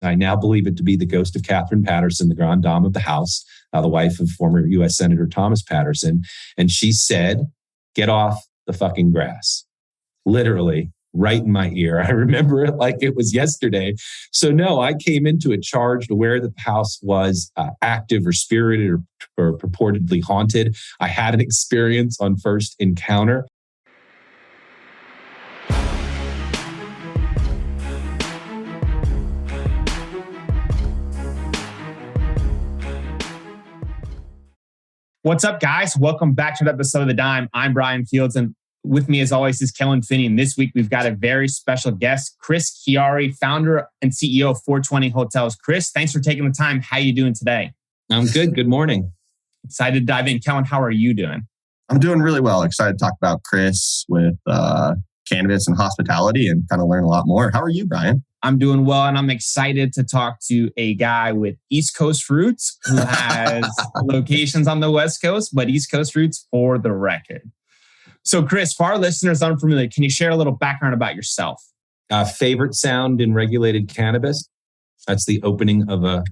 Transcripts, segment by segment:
I now believe it to be the ghost of Catherine Patterson, the grande dame of the House, the wife of former U.S. Senator Thomas Patterson. And she said, "Get off the fucking grass." Literally right in my ear. I remember it like it was yesterday. So no, I came into it charged, aware that the house was active or spirited or purportedly haunted. I had an experience on first encounter. What's up, guys? Welcome back to another episode of The Dime. I'm Brian Fields, and with me, as always, is Kellen Finney. And this week, we've got a very special guest, Chris Chiari, founder and CEO of 420 Hotels. Chris, thanks for taking the time. How are you doing today? I'm good. Good morning. Excited to dive in. Kellen, how are you doing? I'm doing really well. Excited to talk about Chris with cannabis and hospitality and kind of learn a lot more. How are you, Brian? I'm doing well, and I'm excited to talk to a guy with East Coast roots who has locations on the West Coast, but East Coast roots for the record. So, Chris, for our listeners unfamiliar, can you share a little background about yourself? Favorite sound in regulated cannabis? That's the opening of a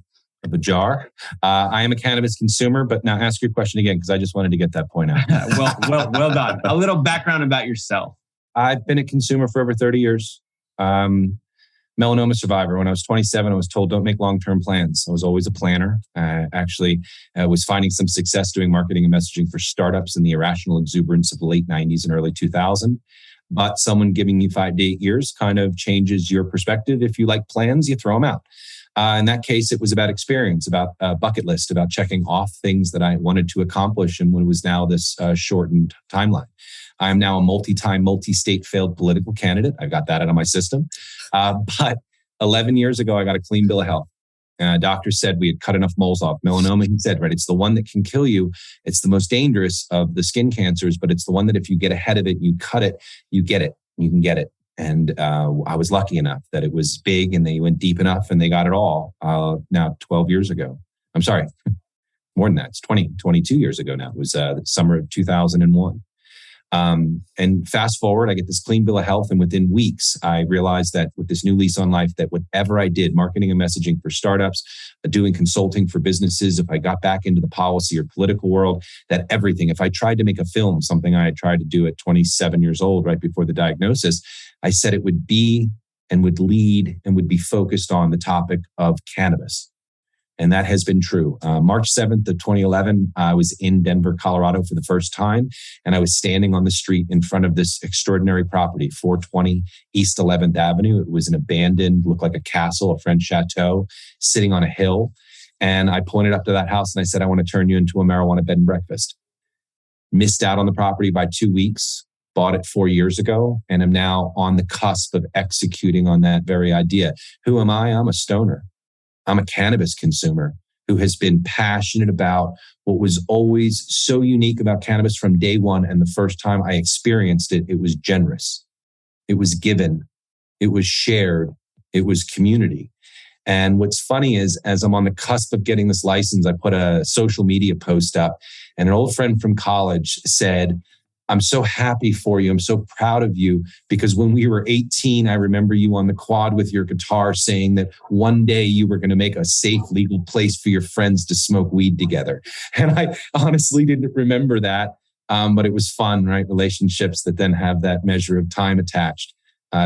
jar. I am a cannabis consumer, but now ask your question again, because I just wanted to get that point out. Well done. A little background about yourself. I've been a consumer for over 30 years. Melanoma survivor. When I was 27, I was told, don't make long-term plans. I was always a planner. Actually, I was finding some success doing marketing and messaging for startups in the irrational exuberance of the late 90s and early 2000. But someone giving you 5 to 8 years kind of changes your perspective. If you like plans, you throw them out. In that case, it was about experience, about a bucket list, about checking off things that I wanted to accomplish in what was now this shortened timeline. I am now a multi-time, multi-state failed political candidate. I got that out of my system. But 11 years ago, I got a clean bill of health. Doctor said we had cut enough moles off. Melanoma, he said, right, it's the one that can kill you. It's the most dangerous of the skin cancers, but it's the one that if you get ahead of it, you cut it, you get it, you can get it. And I was lucky enough that it was big and they went deep enough and they got it all now 12 years ago. I'm sorry, more than that. It's 22 years ago now. It was the summer of 2001. And fast forward, I get this clean bill of health. And within weeks, I realized that with this new lease on life, that whatever I did, marketing and messaging for startups, doing consulting for businesses, if I got back into the policy or political world, that everything, if I tried to make a film, something I had tried to do at 27 years old, right before the diagnosis, I said it would be and would lead and would be focused on the topic of cannabis. And that has been true. March 7th of 2011, I was in Denver, Colorado for the first time. And I was standing on the street in front of this extraordinary property, 420 East 11th Avenue. It was an abandoned, looked like a castle, a French chateau, sitting on a hill. And I pointed up to that house and I said, I want to turn you into a marijuana bed and breakfast. Missed out on the property by 2 weeks, bought it 4 years ago, and am now on the cusp of executing on that very idea. Who am I? I'm a stoner. I'm a cannabis consumer who has been passionate about what was always so unique about cannabis from day one. And the first time I experienced it, it was generous. It was given. It was shared. It was community. And what's funny is, as I'm on the cusp of getting this license, I put a social media post up, and an old friend from college said, I'm so happy for you. I'm so proud of you, because when we were 18, I remember you on the quad with your guitar saying that one day you were going to make a safe, legal place for your friends to smoke weed together. And I honestly didn't remember that, but it was fun, right? Relationships that then have that measure of time attached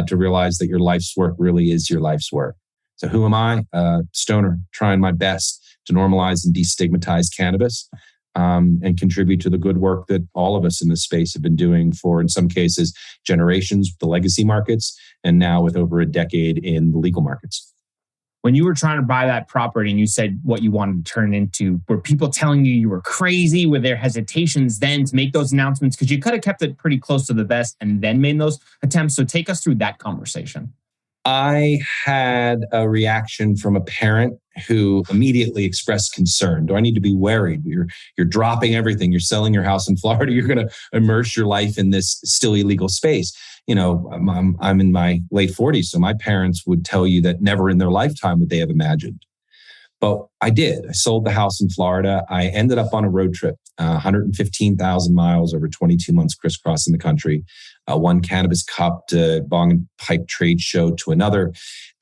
to realize that your life's work really is your life's work. So who am I? Stoner, trying my best to normalize and destigmatize cannabis. And contribute to the good work that all of us in this space have been doing for, in some cases, generations with the legacy markets, and now with over a decade in the legal markets. When you were trying to buy that property and you said what you wanted to turn into, were people telling you were crazy? Were there hesitations then to make those announcements? Because you could have kept it pretty close to the vest and then made those attempts. So take us through that conversation. I had a reaction from a parent who immediately expressed concern. Do I need to be worried? You're dropping everything. You're selling your house in Florida. You're going to immerse your life in this still illegal space. You know, I'm in my late 40s, so my parents would tell you that never in their lifetime would they have imagined. But I did. I sold the house in Florida. I ended up on a road trip, 115,000 miles over 22 months, crisscrossing the country. One cannabis cup to bong and pipe trade show to another.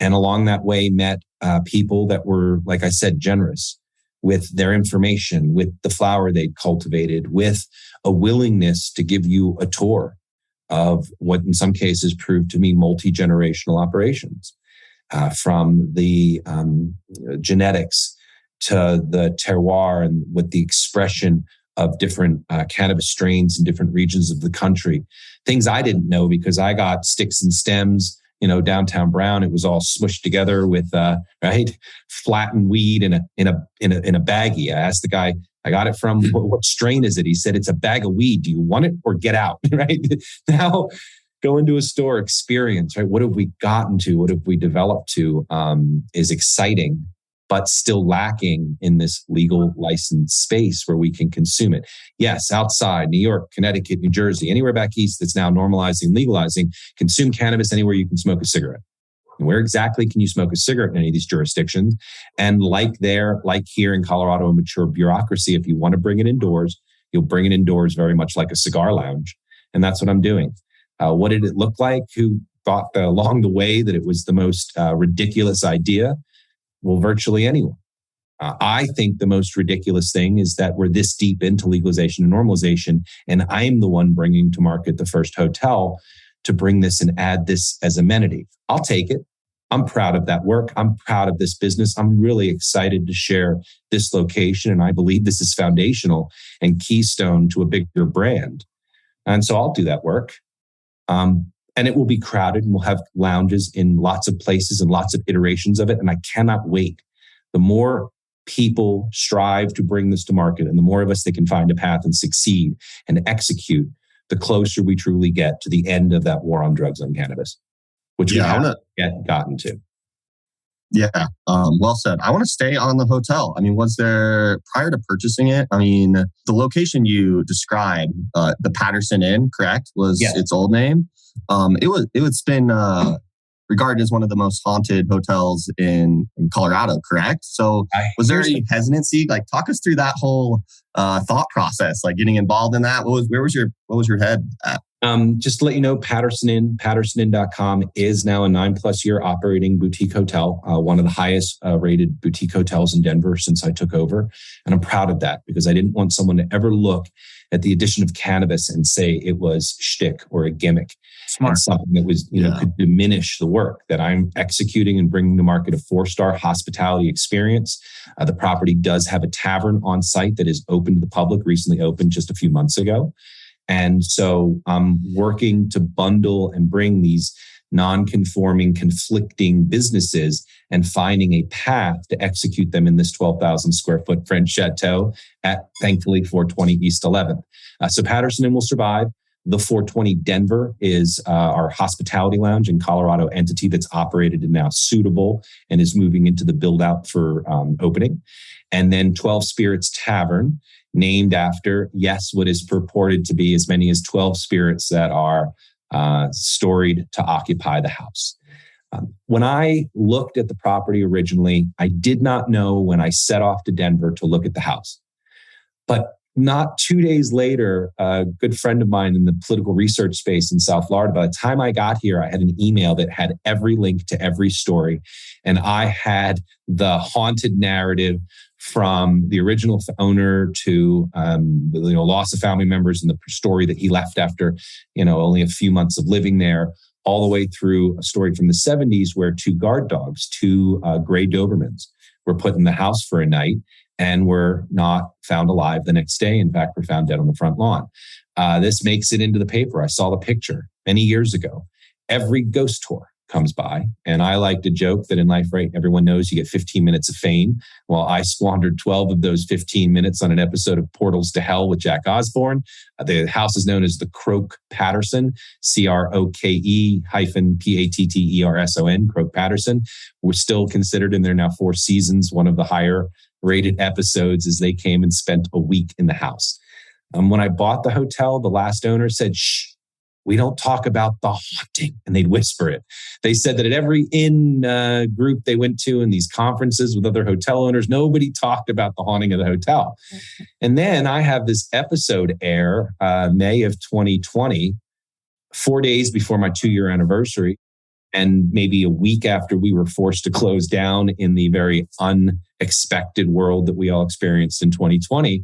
And along that way, met people that were, like I said, generous with their information, with the flower they'd cultivated, with a willingness to give you a tour of what in some cases proved to be multi-generational operations, from the genetics to the terroir and with the expression of different cannabis strains in different regions of the country. Things I didn't know because I got sticks and stems, downtown Brown. It was all smushed together with flattened weed in a baggie. I asked the guy, I got it from, what strain is it? He said, it's a bag of weed. Do you want it or get out? Right now, go into a store, experience, right? What have we gotten to? What have we developed to? Is exciting, but still lacking in this legal license space where we can consume it. Yes, outside New York, Connecticut, New Jersey, anywhere back east that's now normalizing, legalizing, consume cannabis anywhere you can smoke a cigarette. And where exactly can you smoke a cigarette in any of these jurisdictions? And like here in Colorado, a mature bureaucracy, if you want to bring it indoors, you'll bring it indoors very much like a cigar lounge. And that's what I'm doing. What did it look like? Who thought along the way that it was the most ridiculous idea? Well, virtually anyone. I think the most ridiculous thing is that we're this deep into legalization and normalization, and I'm the one bringing to market the first hotel to bring this and add this as amenity. I'll take it. I'm proud of that work. I'm proud of this business. I'm really excited to share this location, and I believe this is foundational and keystone to a bigger brand. And so I'll do that work. And it will be crowded, and we'll have lounges in lots of places and lots of iterations of it. And I cannot wait. The more people strive to bring this to market and the more of us that can find a path and succeed and execute, the closer we truly get to the end of that war on drugs on cannabis, which we haven't yet gotten to. Yeah, well said. I want to stay on the hotel. I mean, was there, prior to purchasing it, I mean, the location you described, the Patterson Inn, correct, was its old name. It's been regarded as one of the most haunted hotels in Colorado, correct? So was there any hesitancy? Like, talk us through that whole thought process, like getting involved in that. What was your head at? Just to let you know, Patterson Inn, pattersonin.com is now a 9+ year operating boutique hotel, one of the highest rated boutique hotels in Denver since I took over. And I'm proud of that because I didn't want someone to ever look at the addition of cannabis and say it was shtick or a gimmick. Smart. And something that was, could diminish the work that I'm executing and bringing to market a 4-star hospitality experience. The property does have a tavern on site that is open to the public, recently opened just a few months ago. And so I'm working to bundle and bring these non-conforming, conflicting businesses and finding a path to execute them in this 12,000 square foot French chateau at, thankfully, 420 East 11th. So Patterson Inn will survive. The 420 Denver is our hospitality lounge in Colorado entity that's operated and now suitable and is moving into the build out for opening. And then 12 Spirits Tavern, named after, what is purported to be as many as 12 spirits that are storied to occupy the house. When I looked at the property originally, I did not know when I set off to Denver to look at the house. But not 2 days later, a good friend of mine in the political research space in South Florida, by the time I got here, I had an email that had every link to every story. And I had the haunted narrative from the original owner to loss of family members and the story that he left after only a few months of living there, all the way through a story from the 70s where 2 guard dogs, 2 gray Dobermans, were put in the house for a night and were not found alive the next day. In fact, were found dead on the front lawn. This makes it into the paper. I saw the picture many years ago. Every ghost tour comes by. And I like to joke that in life, right, everyone knows you get 15 minutes of fame. Well, I squandered 12 of those 15 minutes on an episode of Portals to Hell with Jack Osborne. The house is known as the Croak Patterson, CROKE-PATTERSON, Croak Patterson. We're still considered in there now 4 seasons, one of the higher rated episodes as they came and spent a week in the house. When I bought the hotel, the last owner said, shh, we don't talk about the haunting. And they'd whisper it. They said that at every inn group they went to in these conferences with other hotel owners, nobody talked about the haunting of the hotel. And then I have this episode air, May of 2020, 4 days before my 2-year anniversary. And maybe a week after we were forced to close down in the very unexpected world that we all experienced in 2020.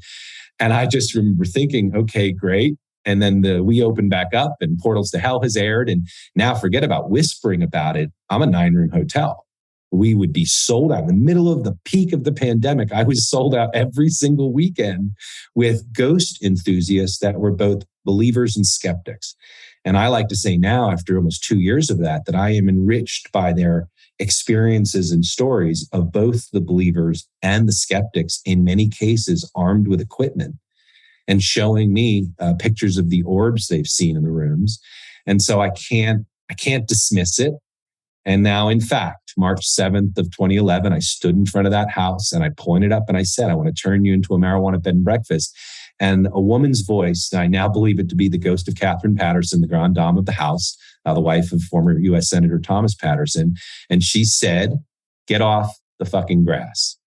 And I just remember thinking, okay, great. And then we opened back up and Portals to Hell has aired. And now forget about whispering about it. I'm a 9-room hotel. We would be sold out in the middle of the peak of the pandemic. I was sold out every single weekend with ghost enthusiasts that were both believers and skeptics. And I like to say now, after almost 2 years of that I am enriched by their experiences and stories of both the believers and the skeptics, in many cases armed with equipment and showing me pictures of the orbs they've seen in the rooms. And so I can't dismiss it. And now, in fact, March 7th of 2011, I stood in front of that house and I pointed up and I said, I want to turn you into a marijuana bed and breakfast. And a woman's voice, I now believe it to be the ghost of Catherine Patterson, the grand dame of the house, the wife of former U.S. Senator Thomas Patterson. And she said, get off the fucking grass.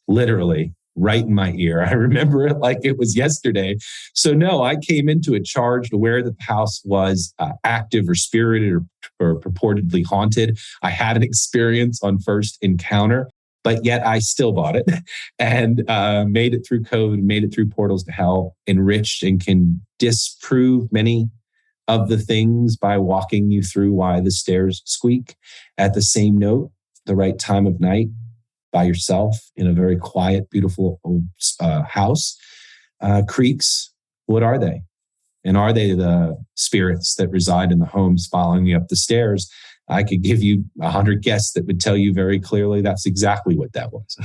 Literally right in my ear. I remember it like it was yesterday. So no, I came into it charged, aware that the house was active or spirited or purportedly haunted. I had an experience on first encounter, but yet I still bought it and made it through COVID, made it through Portals to Hell, enriched, and can disprove many of the things by walking you through why the stairs squeak. At the same note, the right time of night, by yourself in a very quiet, beautiful house. Creaks, what are they? And are they the spirits that reside in the homes following you up the stairs? I could give you 100 guests that would tell you very clearly that's exactly what that was.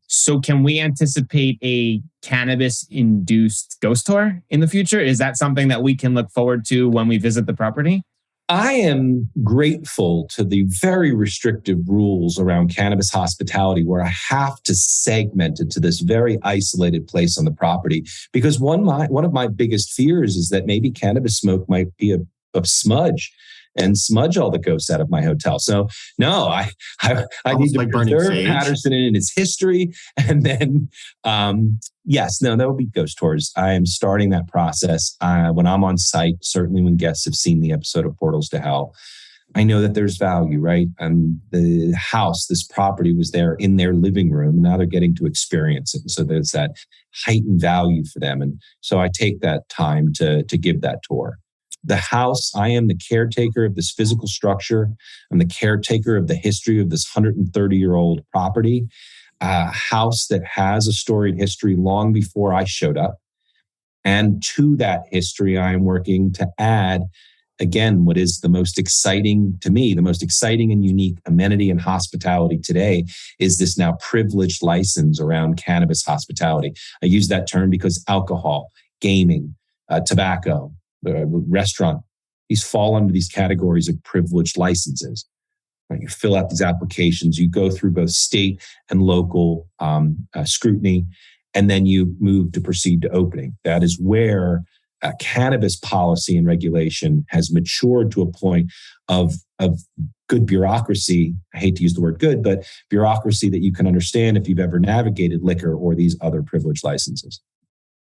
So can we anticipate a cannabis-induced ghost tour in the future? Is that something that we can look forward to when we visit the property? I am grateful to the very restrictive rules around cannabis hospitality where I have to segment it to this very isolated place on the property, because one of my biggest fears is that maybe cannabis smoke might be a smudge and smudge all the ghosts out of my hotel. So no, I need to preserve Patterson and its history. And then, there will be ghost tours. I am starting that process when I'm on site, certainly when guests have seen the episode of Portals to Hell. I know that there's value, right? And the house, this property was there in their living room. Now they're getting to experience it. And so there's that heightened value for them. And so I take that time to give that tour. The house, I am the caretaker of this physical structure. I'm the caretaker of the history of this 130-year-old property, a house that has a storied history long before I showed up. And to that history, I am working to add, again, what is the most exciting to me, the most exciting and unique amenity in hospitality today is this now privileged license around cannabis hospitality. I use that term because alcohol, gaming, tobacco, restaurant, these fall under these categories of privileged licenses. Right? You fill out these applications, you go through both state and local scrutiny, and then you move to proceed to opening. That is where cannabis policy and regulation has matured to a point of good bureaucracy. I hate to use the word good, but bureaucracy that you can understand if you've ever navigated liquor or these other privileged licenses.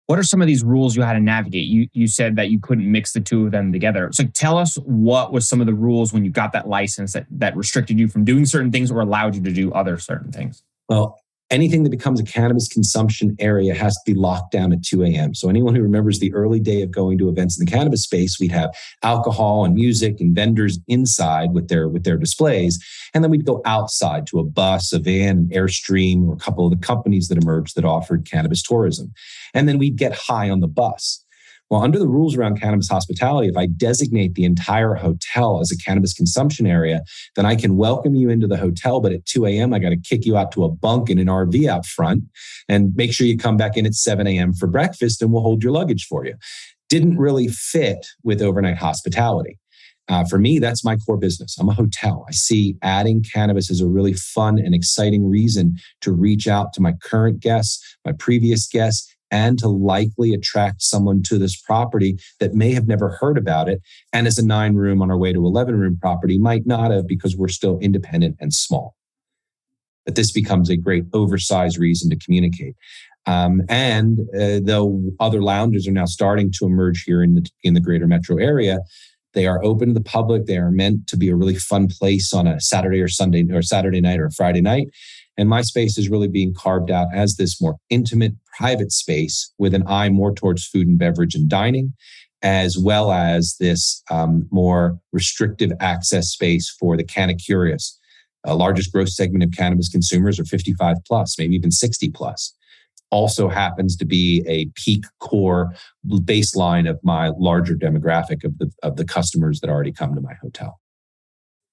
What are some of these rules you had to navigate? You said that you couldn't mix the two of them together. So tell us, what was some of the rules when you got that license that restricted you from doing certain things or allowed you to do other certain things? Well, anything that becomes a cannabis consumption area has to be locked down at 2 a.m. So anyone who remembers the early day of going to events in the cannabis space, we'd have alcohol and music and vendors inside with their displays. And then we'd go outside to a bus, a van, an Airstream, or a couple of the companies that emerged that offered cannabis tourism. And then we'd get high on the bus. Well, under the rules around cannabis hospitality, if I designate the entire hotel as a cannabis consumption area, then I can welcome you into the hotel, but at 2 a.m., I got to kick you out to a bunk in an RV out front and make sure you come back in at 7 a.m. for breakfast and we'll hold your luggage for you. Didn't really fit with overnight hospitality. For me, that's my core business. I'm a hotel. I see adding cannabis as a really fun and exciting reason to reach out to my current guests, my previous guests, and to likely attract someone to this property that may have never heard about it. And as a 9-room on our way to 11-room property might not have, because we're still independent and small. But this becomes a great oversized reason to communicate. Though other lounges are now starting to emerge here in the greater metro area, They are open to the public. They are meant to be a really fun place on a Saturday or Sunday or Saturday night or a Friday night. And my space is really being carved out as this more intimate, private space with an eye more towards food and beverage and dining, as well as this more restrictive access space for the canna curious. Largest growth segment of cannabis consumers are 55 plus, maybe even 60 plus. Also happens to be a peak core baseline of my larger demographic of the customers that already come to my hotel.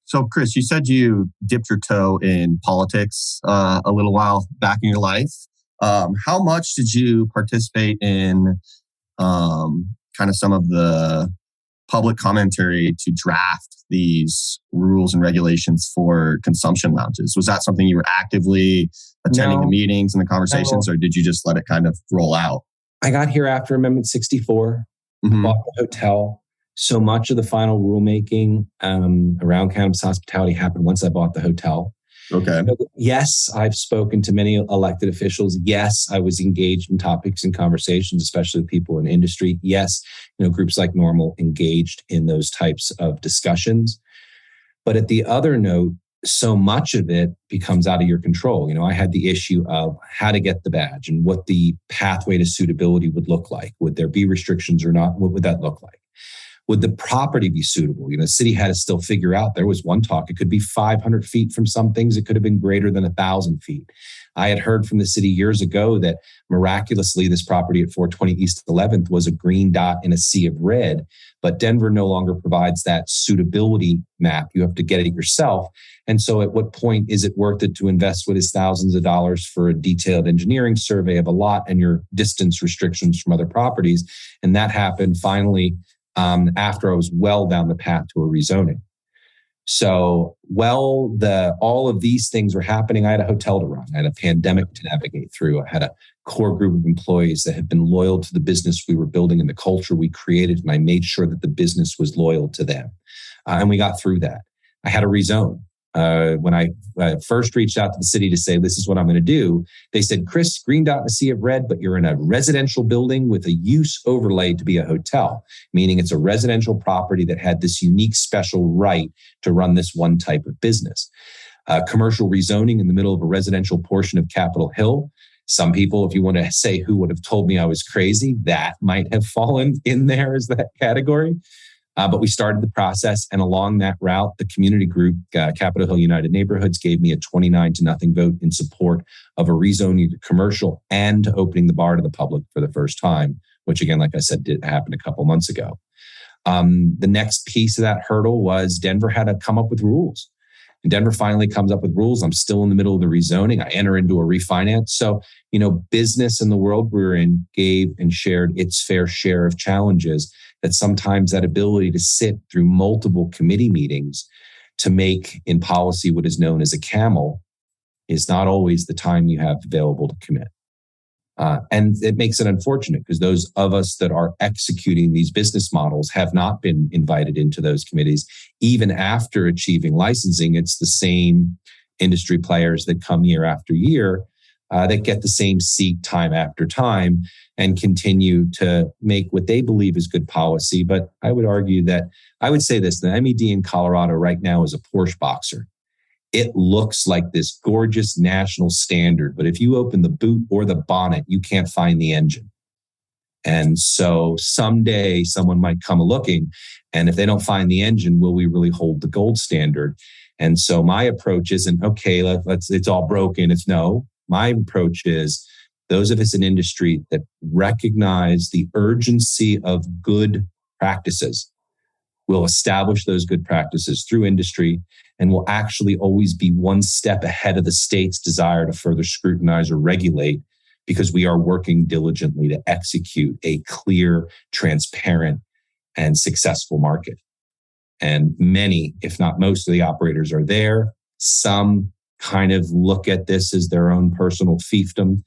So, Chris, you said you dipped your toe in politics a little while back in your life. How much did you participate in kind of some of the public commentary to draft these rules and regulations for consumption lounges? Was that something you were actively attending the meetings and the conversations, or did you just let it kind of roll out? I got here after Amendment 64, bought the hotel. So much of the final rulemaking around cannabis hospitality happened once I bought the hotel. Okay. Yes, I've spoken to many elected officials. Yes, I was engaged in topics and conversations, especially with people in industry. Yes, groups like Normal engaged in those types of discussions. But at the other note, so much of it becomes out of your control. I had the issue of how to get the badge and what the pathway to suitability would look like. Would there be restrictions or not? What would that look like? Would the property be suitable? The city had to still figure out. There was one talk. It could be 500 feet from some things. It could have been greater than 1,000 feet. I had heard from the city years ago that miraculously this property at 420 East 11th was a green dot in a sea of red, but Denver no longer provides that suitability map. You have to get it yourself. And so at what point is it worth it to invest what is thousands of dollars for a detailed engineering survey of a lot and your distance restrictions from other properties? And that happened finally after I was well down the path to a rezoning. So, all of these things were happening. I had a hotel to run. I had a pandemic to navigate through. I had a core group of employees that had been loyal to the business we were building and the culture we created. And I made sure that the business was loyal to them. And we got through that. I had a rezone. When I first reached out to the city to say, this is what I'm going to do, they said, Chris, green dot in a sea of red, but you're in a residential building with a use overlay to be a hotel, meaning it's a residential property that had this unique special right to run this one type of business. Commercial rezoning in the middle of a residential portion of Capitol Hill. Some people, if you want to say who would have told me I was crazy, that might have fallen in there as that category. But we started the process, and along that route, the community group, Capitol Hill United Neighborhoods, gave me a 29-0 vote in support of a rezoning to commercial and opening the bar to the public for the first time, which again, like I said, did happen a couple months ago. The next piece of that hurdle was Denver had to come up with rules. And Denver finally comes up with rules. I'm still in the middle of the rezoning. I enter into a refinance. So, business in the world we're in gave and shared its fair share of challenges. That sometimes that ability to sit through multiple committee meetings to make in policy what is known as a camel is not always the time you have available to commit. And it makes it unfortunate because those of us that are executing these business models have not been invited into those committees. Even after achieving licensing, it's the same industry players that come year after year that get the same seat time after time and continue to make what they believe is good policy. But I would argue that, I would say this, the MED in Colorado right now is a Porsche Boxer. It looks like this gorgeous national standard, but if you open the boot or the bonnet, you can't find the engine. And so someday someone might come looking, and if they don't find the engine, will we really hold the gold standard? And so my approach isn't, okay, it's all broken. It's no. My approach is those of us in industry that recognize the urgency of good practices will establish those good practices through industry and will actually always be one step ahead of the state's desire to further scrutinize or regulate, because we are working diligently to execute a clear, transparent, and successful market. And many, if not most of the operators are there. Some kind of look at this as their own personal fiefdom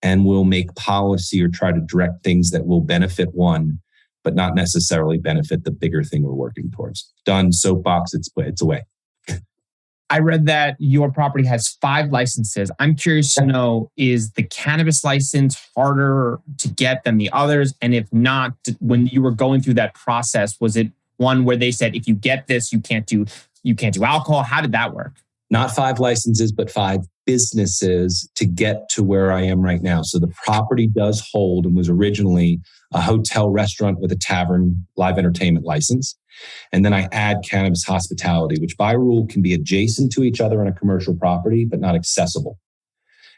and will make policy or try to direct things that will benefit one, but not necessarily benefit the bigger thing we're working towards. Done, soapbox, it's away. I read that your property has 5 licenses. I'm curious to know, is the cannabis license harder to get than the others? And if not, when you were going through that process, was it one where they said, if you get this, you can't do alcohol? How did that work? Not 5 licenses, but 5 businesses to get to where I am right now. So the property does hold and was originally a hotel restaurant with a tavern live entertainment license. And then I add cannabis hospitality, which by rule can be adjacent to each other on a commercial property, but not accessible.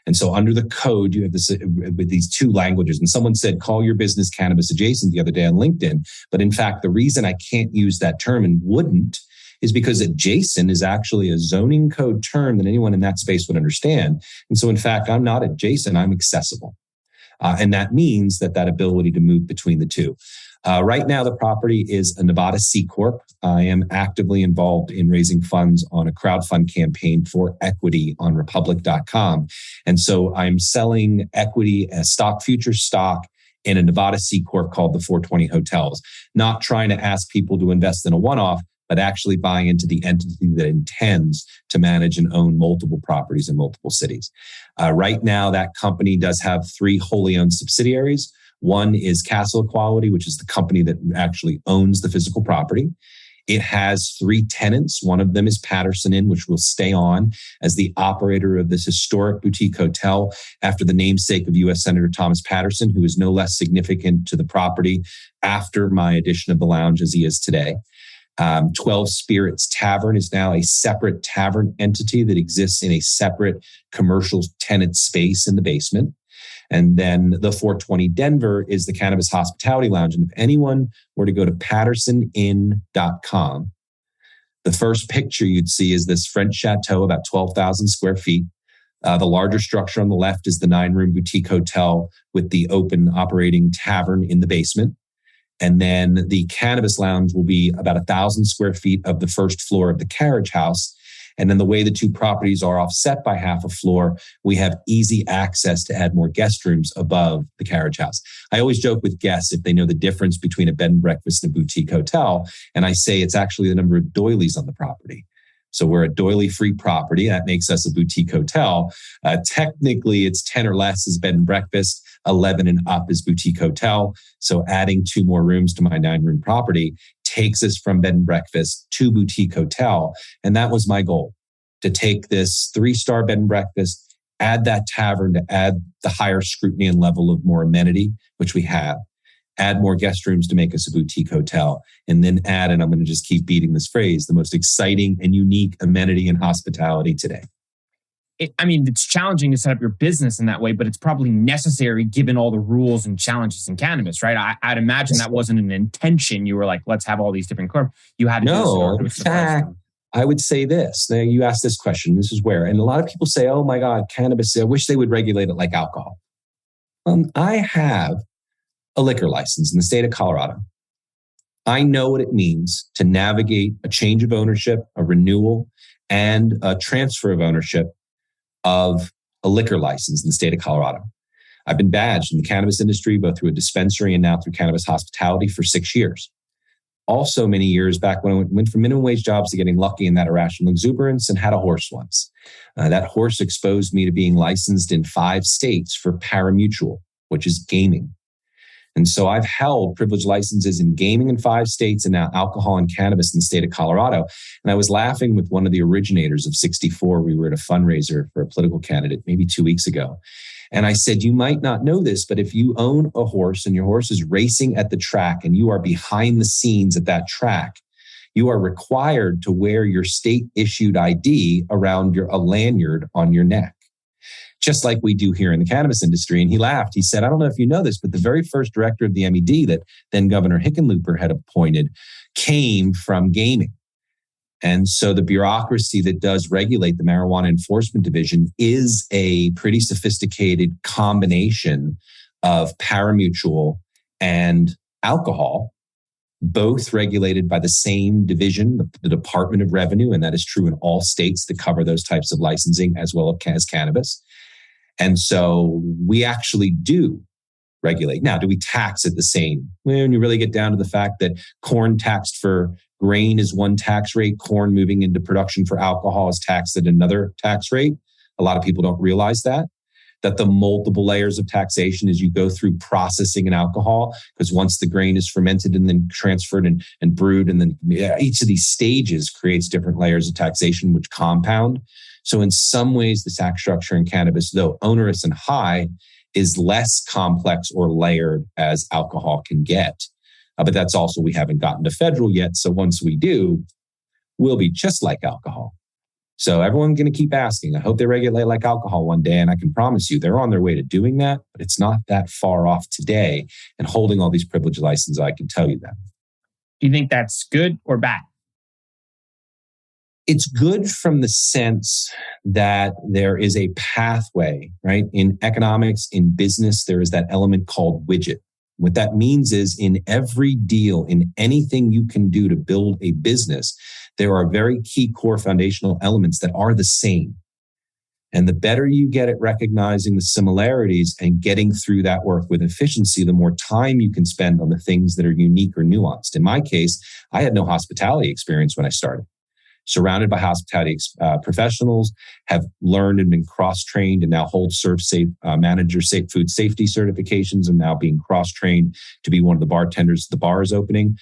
And so under the code, you have this with these 2 languages. And someone said, call your business cannabis adjacent the other day on LinkedIn. But in fact, the reason I can't use that term and wouldn't is because adjacent is actually a zoning code term that anyone in that space would understand. And so in fact, I'm not adjacent, I'm accessible. And that means that ability to move between the 2. Right now, the property is a Nevada C Corp. I am actively involved in raising funds on a crowdfund campaign for equity on republic.com. And so I'm selling equity as future stock in a Nevada C Corp called the 420 Hotels, not trying to ask people to invest in a one-off, but actually buying into the entity that intends to manage and own multiple properties in multiple cities. Right now, that company does have 3 wholly owned subsidiaries. One is Castle Equality, which is the company that actually owns the physical property. It has 3 tenants. One of them is Patterson Inn, which will stay on as the operator of this historic boutique hotel after the namesake of U.S. Senator Thomas Patterson, who is no less significant to the property after my addition of the lounge as he is today. 12 Spirits Tavern is now a separate tavern entity that exists in a separate commercial tenant space in the basement. And then the 420 Denver is the Cannabis Hospitality Lounge. And if anyone were to go to pattersoninn.com, the first picture you'd see is this French chateau, about 12,000 square feet. The larger structure on the left is the 9-room boutique hotel with the open operating tavern in the basement. And then the cannabis lounge will be about 1,000 square feet of the first floor of the carriage house. And then the way the 2 properties are offset by half a floor, we have easy access to add more guest rooms above the carriage house. I always joke with guests if they know the difference between a bed and breakfast and a boutique hotel. And I say it's actually the number of doilies on the property. So we're a doily-free property. That makes us a boutique hotel. Technically, it's 10 or less is bed and breakfast. 11 and up is boutique hotel. So adding 2 more rooms to my 9-room property takes us from bed and breakfast to boutique hotel. And that was my goal, to take this 3-star bed and breakfast, add that tavern to add the higher scrutiny and level of more amenity, which we have, add more guest rooms to make us a boutique hotel, and then add, and I'm going to just keep beating this phrase, the most exciting and unique amenity and hospitality today. It's challenging to set up your business in that way, but it's probably necessary given all the rules and challenges in cannabis, right? I'd imagine that wasn't an intention. You were like, let's have all these different clubs. You had to No, in fact, I would say this. Now, you asked this question. This is where, and a lot of people say, oh my God, cannabis, I wish they would regulate it like alcohol. I have a liquor license in the state of Colorado. I know what it means to navigate a change of ownership, a renewal, and a transfer of ownership of a liquor license in the state of Colorado. I've been badged in the cannabis industry, both through a dispensary and now through cannabis hospitality for 6 years. Also many years back when I went from minimum wage jobs to getting lucky in that irrational exuberance and had a horse once. That horse exposed me to being licensed in 5 states for parimutuel, which is gaming. And so I've held privileged licenses in gaming in 5 states and now alcohol and cannabis in the state of Colorado. And I was laughing with one of the originators of 64. We were at a fundraiser for a political candidate maybe 2 weeks ago. And I said, you might not know this, but if you own a horse and your horse is racing at the track and you are behind the scenes at that track, you are required to wear your state issued ID around a lanyard on your neck, just like we do here in the cannabis industry. And he laughed. He said, I don't know if you know this, but the very first director of the MED that then Governor Hickenlooper had appointed came from gaming. And so the bureaucracy that does regulate the Marijuana Enforcement Division is a pretty sophisticated combination of parimutuel and alcohol, both regulated by the same division, the Department of Revenue, and that is true in all states that cover those types of licensing as well as cannabis. And so we actually do regulate. Now, do we tax it the same? When you really get down to the fact that corn taxed for grain is one tax rate, corn moving into production for alcohol is taxed at another tax rate. A lot of people don't realize that. that the multiple layers of taxation as you go through processing and alcohol, because once the grain is fermented and then transferred and brewed, and then each of these stages creates different layers of taxation, which compound. So in some ways, the tax structure in cannabis, though onerous and high, is less complex or layered as alcohol can get. But that's also, we haven't gotten to federal yet. So once we do, we'll be just like alcohol. So everyone's going to keep asking. I hope they regulate like alcohol one day. And I can promise you they're on their way to doing that, but it's not that far off today. And holding all these privilege licenses, I can tell you that. Do you think that's good or bad? It's good from the sense that there is a pathway, right? In economics, in business, there is that element called widget. What that means is in every deal, in anything you can do to build a business, there are very key core foundational elements that are the same. And the better you get at recognizing the similarities and getting through that work with efficiency, the more time you can spend on the things that are unique or nuanced. In my case, I had no hospitality experience when I started. Surrounded by hospitality professionals, have learned and been cross-trained and now hold manager safe food safety certifications, and now being cross-trained to be one of the bartenders the bar is opening.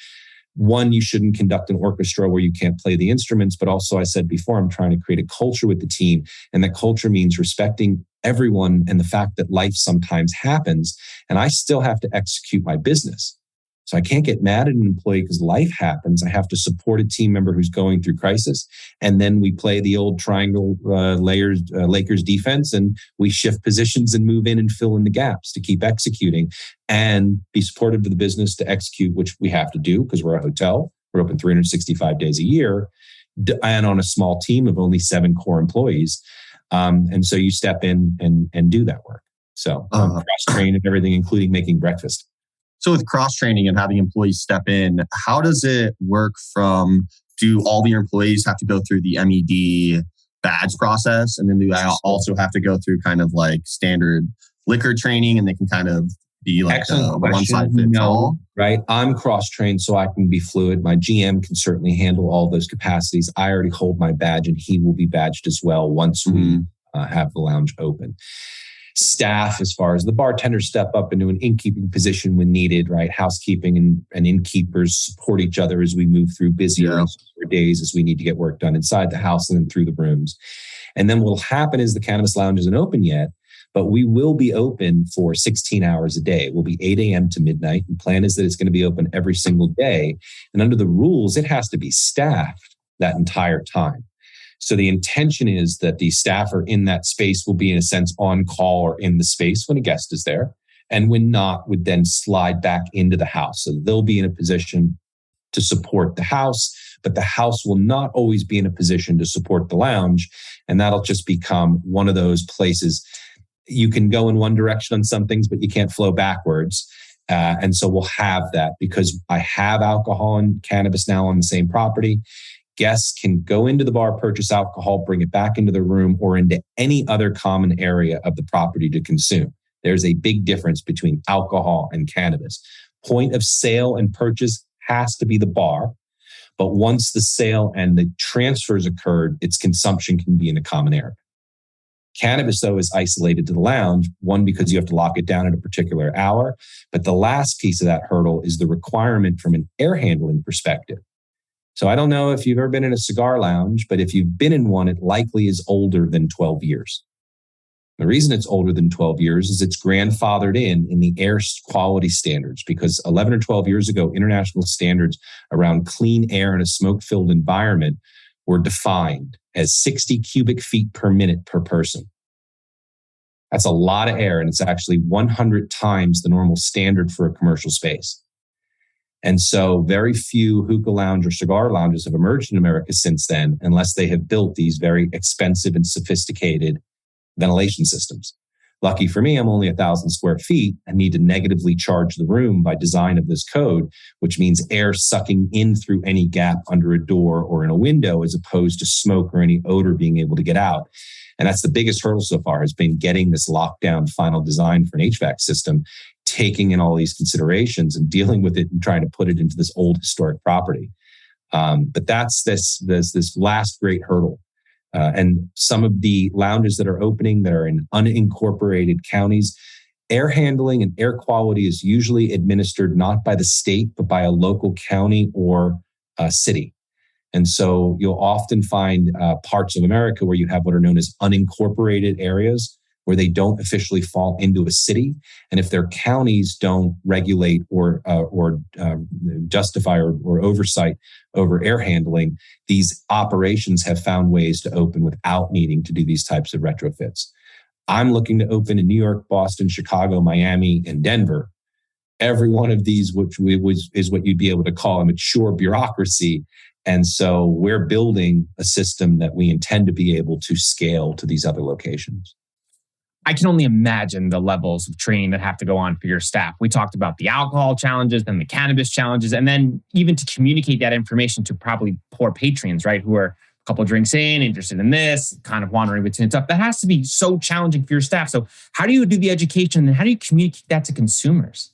One, you shouldn't conduct an orchestra where you can't play the instruments, but also I said before, I'm trying to create a culture with the team, and that culture means respecting everyone and the fact that life sometimes happens, and I still have to execute my business. So I can't get mad at an employee because life happens. I have to support a team member who's going through crisis. And then we play the old triangle Lakers defense, and we shift positions and move in and fill in the gaps to keep executing and be supportive of the business to execute, which we have to do because we're a hotel. We're open 365 days a year and on a small team of only 7 core employees. And so you step in and do that work. So cross-train and everything, including making breakfast. So with cross-training and having employees step in, how does it work do all your employees have to go through the MED badge process? And then do I also have to go through kind of like standard liquor training, and they can kind of be like a one-size-fits-all? Right. I'm cross-trained so I can be fluid. My GM can certainly handle all those capacities. I already hold my badge, and he will be badged as well once we have the lounge open. Staff, as far as the bartenders step up into an innkeeping position when needed, right? Housekeeping and innkeepers support each other as we move through busier days as we need to get work done inside the house and then through the rooms. And then what will happen is the Cannabis Lounge isn't open yet, but we will be open for 16 hours a day. It will be 8 a.m. to midnight. The plan is that it's going to be open every single day. And under the rules, it has to be staffed that entire time. So the intention is that the staffer in that space will be, in a sense, on call or in the space when a guest is there. And when not, would then slide back into the house. So they'll be in a position to support the house, but the house will not always be in a position to support the lounge. And that'll just become one of those places. You can go in one direction on some things, but you can't flow backwards. And so we'll have that because I have alcohol and cannabis now on the same property. Guests can go into the bar, purchase alcohol, bring it back into the room or into any other common area of the property to consume. There's a big difference between alcohol and cannabis. Point of sale and purchase has to be the bar. But once the sale and the transfers occurred, its consumption can be in a common area. Cannabis, though, is isolated to the lounge, one, because you have to lock it down at a particular hour. But the last piece of that hurdle is the requirement from an air handling perspective. So I don't know if you've ever been in a cigar lounge, but if you've been in one, it likely is older than 12 years. The reason it's older than 12 years is it's grandfathered in the air quality standards, because 11 or 12 years ago, international standards around clean air in a smoke-filled environment were defined as 60 cubic feet per minute per person. That's a lot of air, and it's actually 100 times the normal standard for a commercial space. And so very few hookah lounge or cigar lounges have emerged in America since then, unless they have built these very expensive and sophisticated ventilation systems. Lucky for me, I'm only 1,000 square feet. I need to negatively charge the room by design of this code, which means air sucking in through any gap under a door or in a window, as opposed to smoke or any odor being able to get out. And that's the biggest hurdle so far, has been getting this lockdown final design for an HVAC system, taking in all these considerations and dealing with it and trying to put it into this old historic property. But that's this last great hurdle And some of the lounges that are opening that are in unincorporated counties, air handling and air quality is usually administered not by the state, but by a local county or a city. And so you'll often find parts of America where you have what are known as unincorporated areas, where they don't officially fall into a city. And if their counties don't regulate or justify or oversight over air handling, these operations have found ways to open without needing to do these types of retrofits. I'm looking to open in New York, Boston, Chicago, Miami, and Denver. Every one of these, is what you'd be able to call a mature bureaucracy. And so we're building a system that we intend to be able to scale to these other locations. I can only imagine the levels of training that have to go on for your staff. We talked about the alcohol challenges, then the cannabis challenges, and then even to communicate that information to probably poor patrons, right? Who are a couple drinks in, interested in this, kind of wandering between stuff. That has to be so challenging for your staff. So how do you do the education and how do you communicate that to consumers?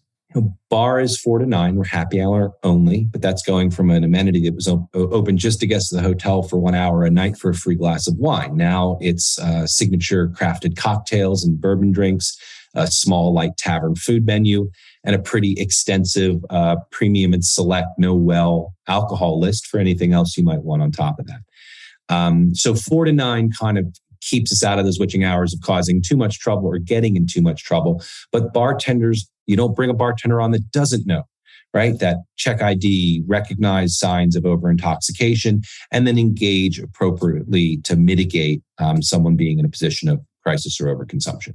Bar is 4 to 9. We're happy hour only, but that's going from an amenity that was open just to guests of the hotel for 1 hour a night for a free glass of wine. Now it's signature crafted cocktails and bourbon drinks, a small light tavern food menu, and a pretty extensive premium and select no-well alcohol list for anything else you might want on top of that. So 4 to 9 kind of keeps us out of those witching hours of causing too much trouble or getting in too much trouble. But bartenders, you don't bring a bartender on that doesn't know, right? That check ID, recognize signs of over-intoxication, and then engage appropriately to mitigate someone being in a position of crisis or overconsumption.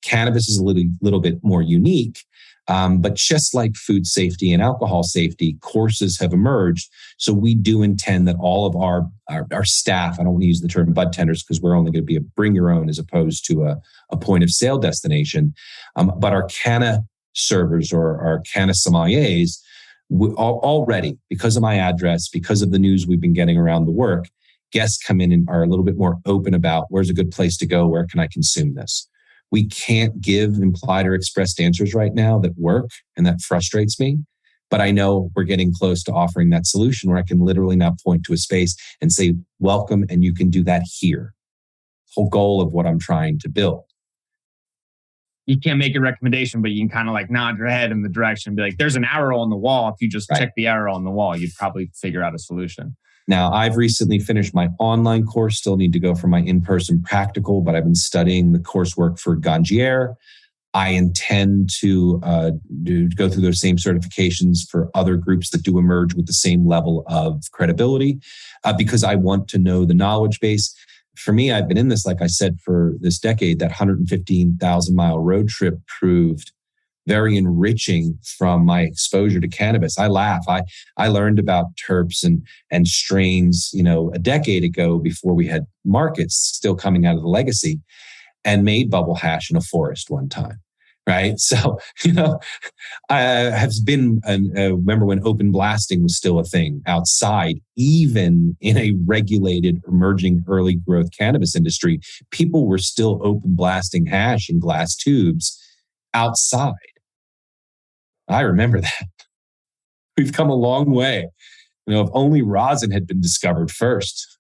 Cannabis is a little bit more unique, but just like food safety and alcohol safety, courses have emerged. So we do intend that all of our staff, I don't want to use the term budtenders because we're only going to be a bring your own as opposed to a point of sale destination, but our canna servers or our canna sommeliers, already, because of my address, because of the news we've been getting around the work, guests come in and are a little bit more open about where's a good place to go, where can I consume this? We can't give implied or expressed answers right now that work, and that frustrates me. But I know we're getting close to offering that solution where I can literally now point to a space and say, welcome, and you can do that here. Whole goal of what I'm trying to build. You can't make a recommendation, but you can kind of like nod your head in the direction and be like, there's an arrow on the wall. If you just check the arrow on the wall, you'd probably figure out a solution. Now, I've recently finished my online course, still need to go for my in-person practical, but I've been studying the coursework for Gangier. I intend to go through those same certifications for other groups that do emerge with the same level of credibility because I want to know the knowledge base. For me, I've been in this, like I said, for this decade. That 115,000-mile road trip proved very enriching from my exposure to cannabis. I laugh. I learned about terps and strains, a decade ago before we had markets still coming out of the legacy, and made bubble hash in a forest one time. Right. So, I have been, remember when open blasting was still a thing outside, even in a regulated, emerging early growth cannabis industry, people were still open blasting hash in glass tubes outside. I remember that. We've come a long way. If only rosin had been discovered first.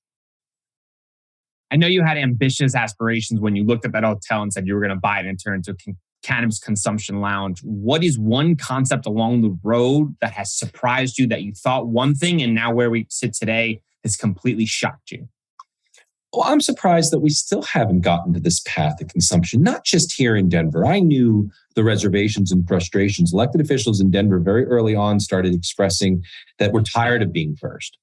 I know you had ambitious aspirations when you looked at that hotel and said you were going to buy it and turn it into a cannabis consumption lounge. What is one concept along the road that has surprised you, that you thought one thing and now where we sit today has completely shocked you? Well, I'm surprised that we still haven't gotten to this path of consumption, not just here in Denver. I knew the reservations and frustrations. Elected officials in Denver very early on started expressing that we're tired of being first.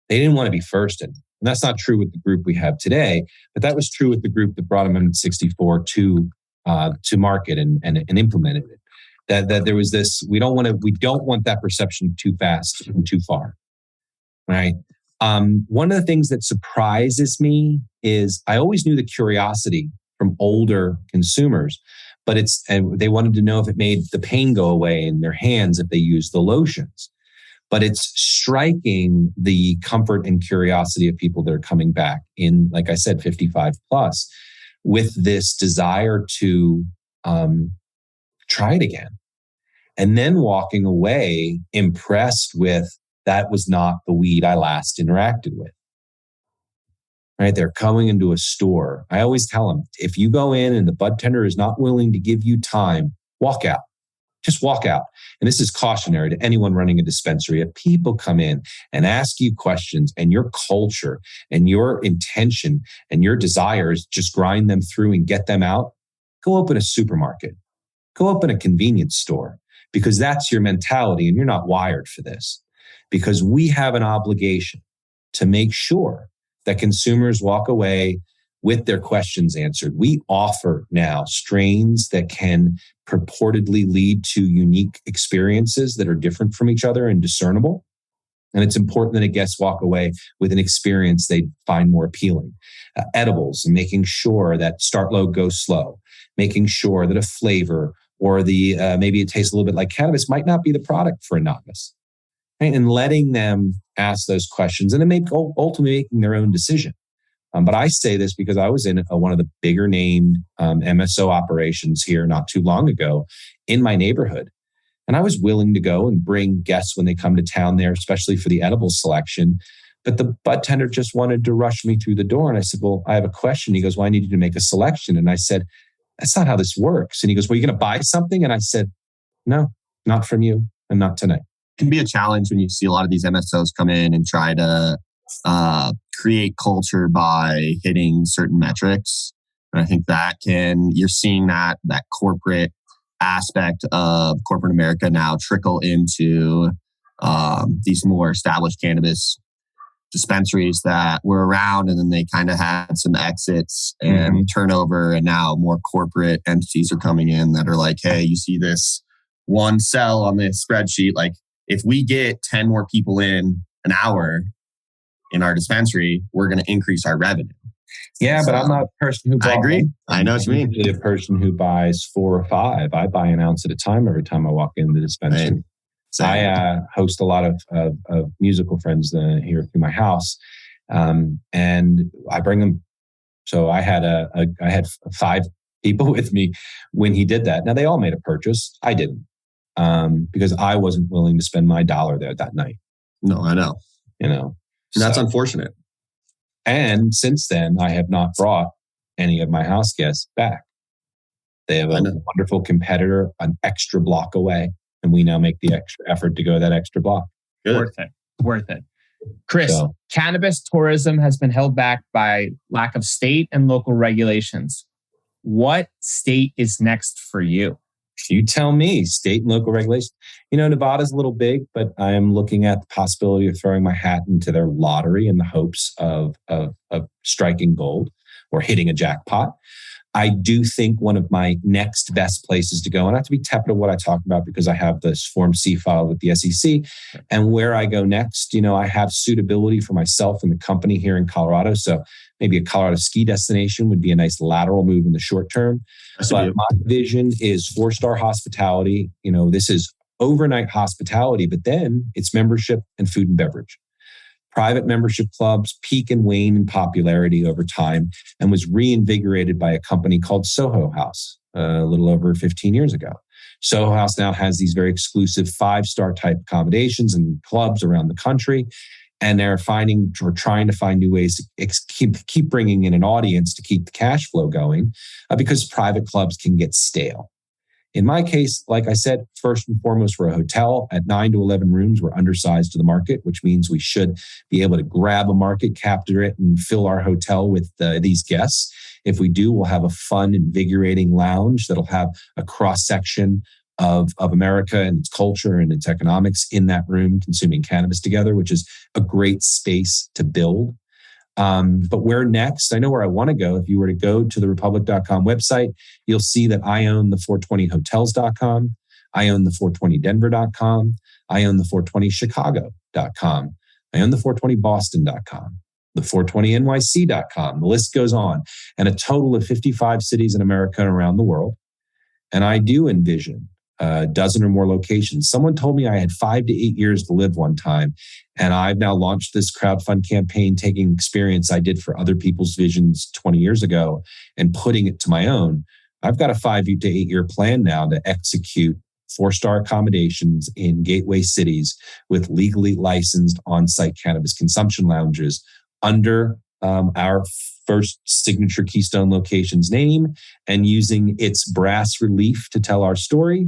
They didn't want to be first. And that's not true with the group we have today, but that was true with the group that brought Amendment 64 to market and implemented it. That there was this, we don't want that perception too fast and too far, right? One of the things that surprises me is I always knew the curiosity from older consumers, but they wanted to know if it made the pain go away in their hands if they used the lotions. But it's striking the comfort and curiosity of people that are coming back in, like I said, 55 plus, with this desire to try it again. And then walking away impressed with, that was not the weed I last interacted with. right? They're going into a store. I always tell them, if you go in and the budtender is not willing to give you time, walk out. Just walk out. And this is cautionary to anyone running a dispensary. If people come in and ask you questions and your culture and your intention and your desires just grind them through and get them out, go open a supermarket. Go open a convenience store, because that's your mentality and you're not wired for this. Because we have an obligation to make sure that consumers walk away with their questions answered. We offer now strains that can purportedly lead to unique experiences that are different from each other and discernible. And it's important that a guest walk away with an experience they find more appealing. Edibles, and making sure that start low, go slow, making sure that a flavor or the maybe it tastes a little bit like cannabis might not be the product for a novice. Right? And letting them ask those questions and then ultimately making their own decision. But I say this because I was in one of the bigger named MSO operations here not too long ago in my neighborhood. And I was willing to go and bring guests when they come to town there, especially for the edible selection. But the budtender just wanted to rush me through the door. And I said, well, I have a question. He goes, well, I need you to make a selection. And I said, that's not how this works. And he goes, well, you're going to buy something? And I said, no, not from you and not tonight. It can be a challenge when you see a lot of these MSOs come in and try to create culture by hitting certain metrics. And I think you're seeing that corporate aspect of corporate America now trickle into these more established cannabis dispensaries that were around, and then they kind of had some exits and turnover, and now more corporate entities are coming in that are like, hey, you see this one cell on this spreadsheet, like if we get 10 more people in an hour in our dispensary, we're going to increase our revenue. Yeah, but I'm not a person who buys. I agree. I know what you mean. I'm a person who buys 4 or 5. I buy an ounce at a time every time I walk in the dispensary. Right. I host a lot of musical friends here through my house, and I bring them. So I had I had 5 people with me when he did that. Now they all made a purchase. I didn't, because I wasn't willing to spend my $1 there that night. No, I know. And that's unfortunate. And since then, I have not brought any of my house guests back. They have a wonderful competitor an extra block away, and we now make the extra effort to go that extra block. Good. Worth it. Chris, cannabis tourism has been held back by lack of state and local regulations. What state is next for you? You tell me, state and local regulation. Nevada's a little big, but I am looking at the possibility of throwing my hat into their lottery in the hopes of striking gold or hitting a jackpot. I do think one of my next best places to go, and I have to be tepid of what I talk about because I have this Form C filed with the SEC, and where I go next, I have suitability for myself and the company here in Colorado. So maybe a Colorado ski destination would be a nice lateral move in the short term. But my vision is 4-star hospitality. This is overnight hospitality, but then it's membership and food and beverage. Private membership clubs peak and wane in popularity over time and was reinvigorated by a company called Soho House a little over 15 years ago. Soho House now has these very exclusive 5-star type accommodations and clubs around the country. And they're trying to find new ways to keep bringing in an audience to keep the cash flow going because private clubs can get stale. In my case, like I said, first and foremost, we're a hotel at 9 to 11 rooms. We're undersized to the market, which means we should be able to grab a market, capture it, and fill our hotel with these guests. If we do, we'll have a fun, invigorating lounge that'll have a cross-section of America and its culture and its economics in that room, consuming cannabis together, which is a great space to build. But where next? I know where I want to go. If you were to go to the republic.com website, you'll see that I own the 420hotels.com. I own the 420denver.com. I own the 420chicago.com. I own the 420boston.com, the 420nyc.com. The list goes on. And a total of 55 cities in America and around the world. And I do envision a dozen or more locations. Someone told me I had 5 to 8 years to live one time. And I've now launched this crowdfund campaign, taking experience I did for other people's visions 20 years ago and putting it to my own. I've got a 5 to 8 year plan now to execute 4-star accommodations in gateway cities with legally licensed on-site cannabis consumption lounges under our first signature Keystone location's name and using its brass relief to tell our story.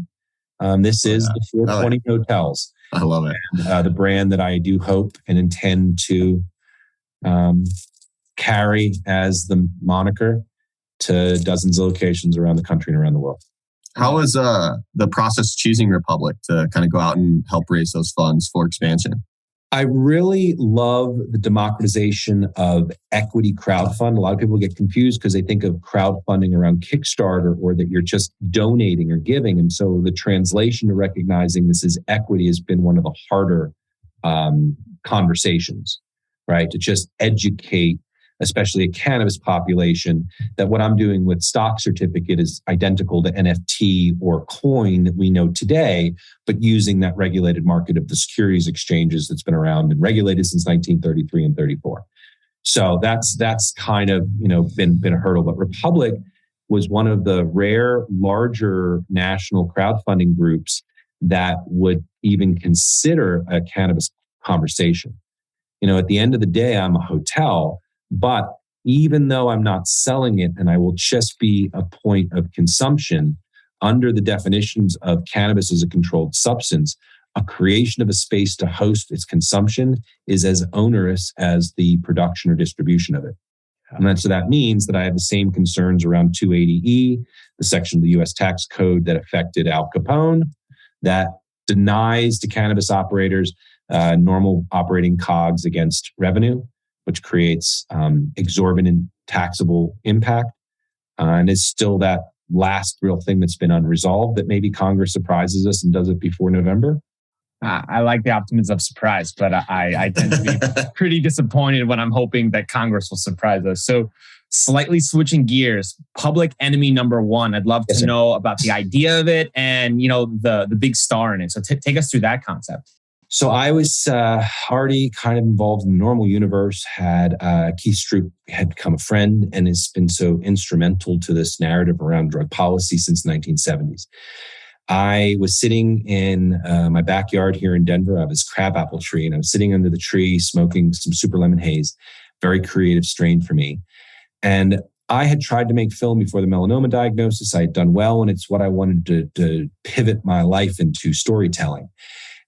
This is the 420 Hotels. I love it. And, the brand that I do hope and intend to carry as the moniker to dozens of locations around the country and around the world. How was the process choosing Republic to kind of go out and help raise those funds for expansion? I really love the democratization of equity crowdfund. A lot of people get confused because they think of crowdfunding around Kickstarter or that you're just donating or giving. And so the translation to recognizing this as equity has been one of the harder conversations, right? To just educate, especially a cannabis population, that what I'm doing with stock certificate is identical to NFT or coin that we know today, but using that regulated market of the securities exchanges that's been around and regulated since 1933 and 34. So that's kind of, been a hurdle. But Republic was one of the rare, larger national crowdfunding groups that would even consider a cannabis conversation. At the end of the day, I'm a hotel. But even though I'm not selling it and I will just be a point of consumption, under the definitions of cannabis as a controlled substance, a creation of a space to host its consumption is as onerous as the production or distribution of it. And so that means that I have the same concerns around 280E, the section of the U.S. tax code that affected Al Capone, that denies to cannabis operators normal operating COGS against revenue, which creates exorbitant taxable impact, and is still that last real thing that's been unresolved that maybe Congress surprises us and does it before November. I like the optimism of surprise, but I tend to be pretty disappointed when I'm hoping that Congress will surprise us. So slightly switching gears, public enemy number one. I'd love to know about the idea of it and, the big star in it. So take us through that concept. So I was already kind of involved in the normal universe, had Keith Stroop had become a friend and has been so instrumental to this narrative around drug policy since the 1970s. I was sitting in my backyard here in Denver. I have this crabapple tree and I was sitting under the tree smoking some super lemon haze, very creative strain for me. And I had tried to make film before the melanoma diagnosis. I had done well, and it's what I wanted to pivot my life into storytelling.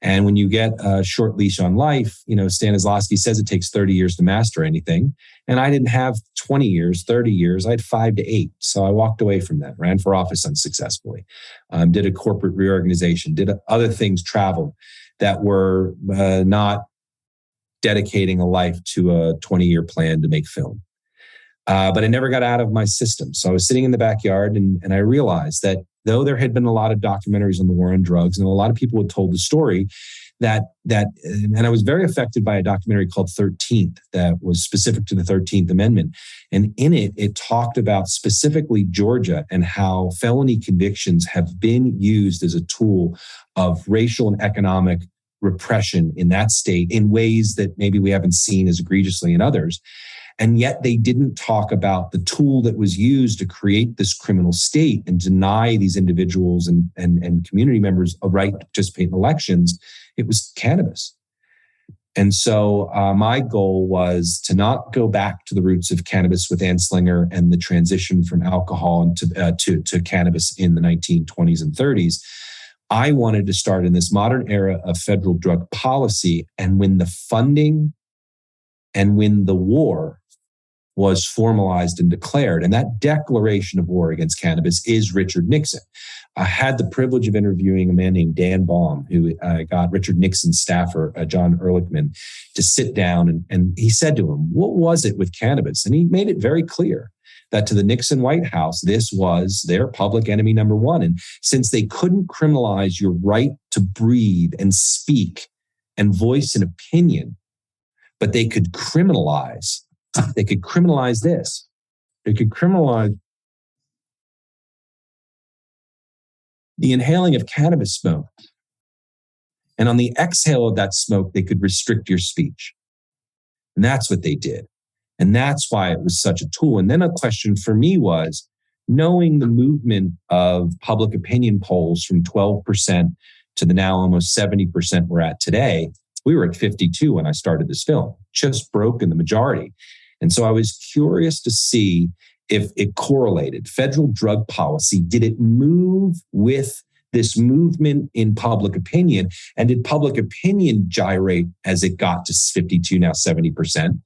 And when you get a short leash on life, Stanislavski says it takes 30 years to master anything. And I didn't have 20 years, 30 years. I had 5 to 8. So I walked away from that, ran for office unsuccessfully, did a corporate reorganization, did other things, traveled that were not dedicating a life to a 20-year plan to make film. But I never got out of my system. So I was sitting in the backyard and I realized that though there had been a lot of documentaries on the war on drugs and a lot of people had told the story and I was very affected by a documentary called 13th that was specific to the 13th Amendment. And in it, it talked about specifically Georgia and how felony convictions have been used as a tool of racial and economic repression in that state in ways that maybe we haven't seen as egregiously in others. And yet they didn't talk about the tool that was used to create this criminal state and deny these individuals and community members a right to participate in elections. It was cannabis. And so my goal was to not go back to the roots of cannabis with Anslinger and the transition from alcohol to cannabis in the 1920s and 30s. I wanted to start in this modern era of federal drug policy and when the funding and when the war was formalized and declared. And that declaration of war against cannabis is Richard Nixon. I had the privilege of interviewing a man named Dan Baum, who got Richard Nixon's staffer, John Ehrlichman, to sit down. And he said to him, what was it with cannabis? And he made it very clear that to the Nixon White House, this was their public enemy number one. And since they couldn't criminalize your right to breathe and speak and voice an opinion, but they could criminalize this. They could criminalize the inhaling of cannabis smoke. And on the exhale of that smoke, they could restrict your speech. And that's what they did. And that's why it was such a tool. And then a question for me was, knowing the movement of public opinion polls from 12% to the now almost 70% we're at today, we were at 52 when I started this film, just broke in the majority. And so I was curious to see if it correlated. Federal drug policy, did it move with this movement in public opinion? And did public opinion gyrate as it got to 52, now 70%?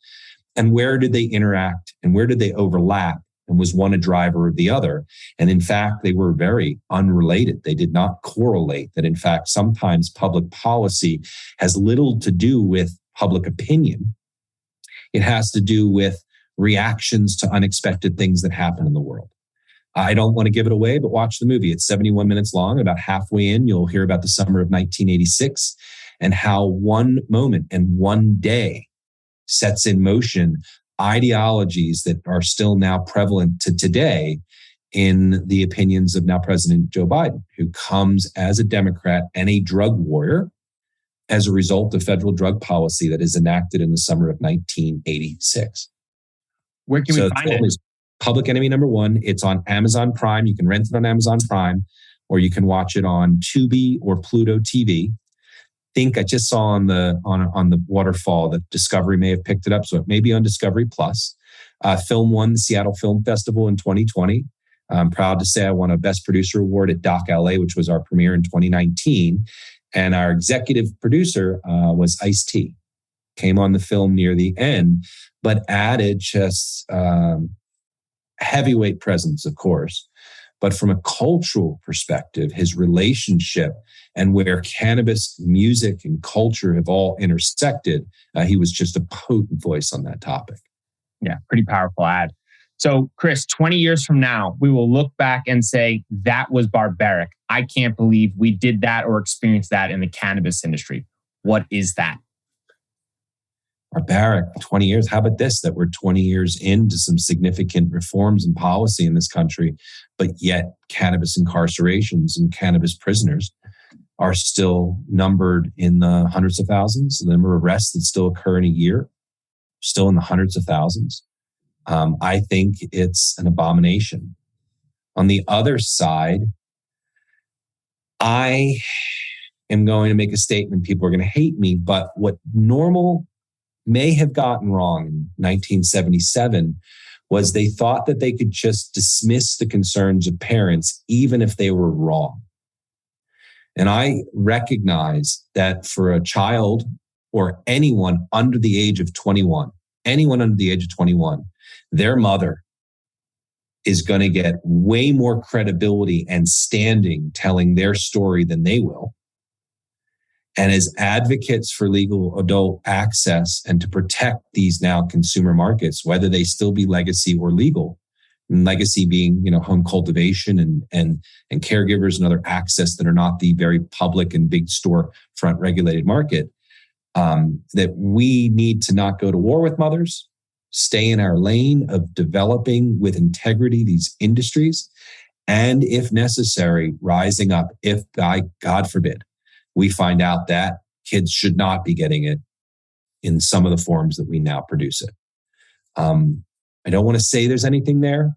And where did they interact and where did they overlap? And was one a driver of the other? And in fact, they were very unrelated. They did not correlate. That in fact, sometimes public policy has little to do with public opinion. It has to do with reactions to unexpected things that happen in the world. I don't want to give it away, but watch the movie. It's 71 minutes long. About halfway in, you'll hear about the summer of 1986 and how one moment and one day sets in motion ideologies that are still now prevalent to today in the opinions of now President Joe Biden, who comes as a Democrat and a drug warrior as a result of federal drug policy that is enacted in the summer of 1986. Where can we find it? Public Enemy #1. It's on Amazon Prime. You can rent it on Amazon Prime, or you can watch it on Tubi or Pluto TV. I just saw on the waterfall that Discovery may have picked it up, so it may be on Discovery Plus. Film won the Seattle Film Festival in 2020. I'm proud to say I won a Best Producer Award at Doc LA, which was our premiere in 2019. And our executive producer was Ice-T. Came on the film near the end, but added just heavyweight presence, of course. But from a cultural perspective, his relationship and where cannabis, music, and culture have all intersected, he was just a potent voice on that topic. Yeah, pretty powerful ad. So, Chris, 20 years from now, we will look back and say, that was barbaric. I can't believe we did that or experienced that in the cannabis industry. What is that? Barbaric, 20 years. How about this, that we're 20 years into some significant reforms and policy in this country, but yet cannabis incarcerations and cannabis prisoners are still numbered in the hundreds of thousands. The number of arrests that still occur in a year, still in the hundreds of thousands. I think it's an abomination. On the other side, I am going to make a statement. People are going to hate me, but what Normal may have gotten wrong in 1977 was they thought that they could just dismiss the concerns of parents, even if they were wrong. And I recognize that for a child or anyone under the age of 21, their mother is going to get way more credibility and standing telling their story than they will. And as advocates for legal adult access and to protect these now consumer markets, whether they still be legacy or legal, and legacy being, home cultivation and caregivers and other access that are not the very public and big storefront regulated market, that we need to not go to war with mothers, stay in our lane of developing with integrity these industries, and if necessary, rising up if, God forbid, we find out that kids should not be getting it in some of the forms that we now produce it. I don't want to say there's anything there.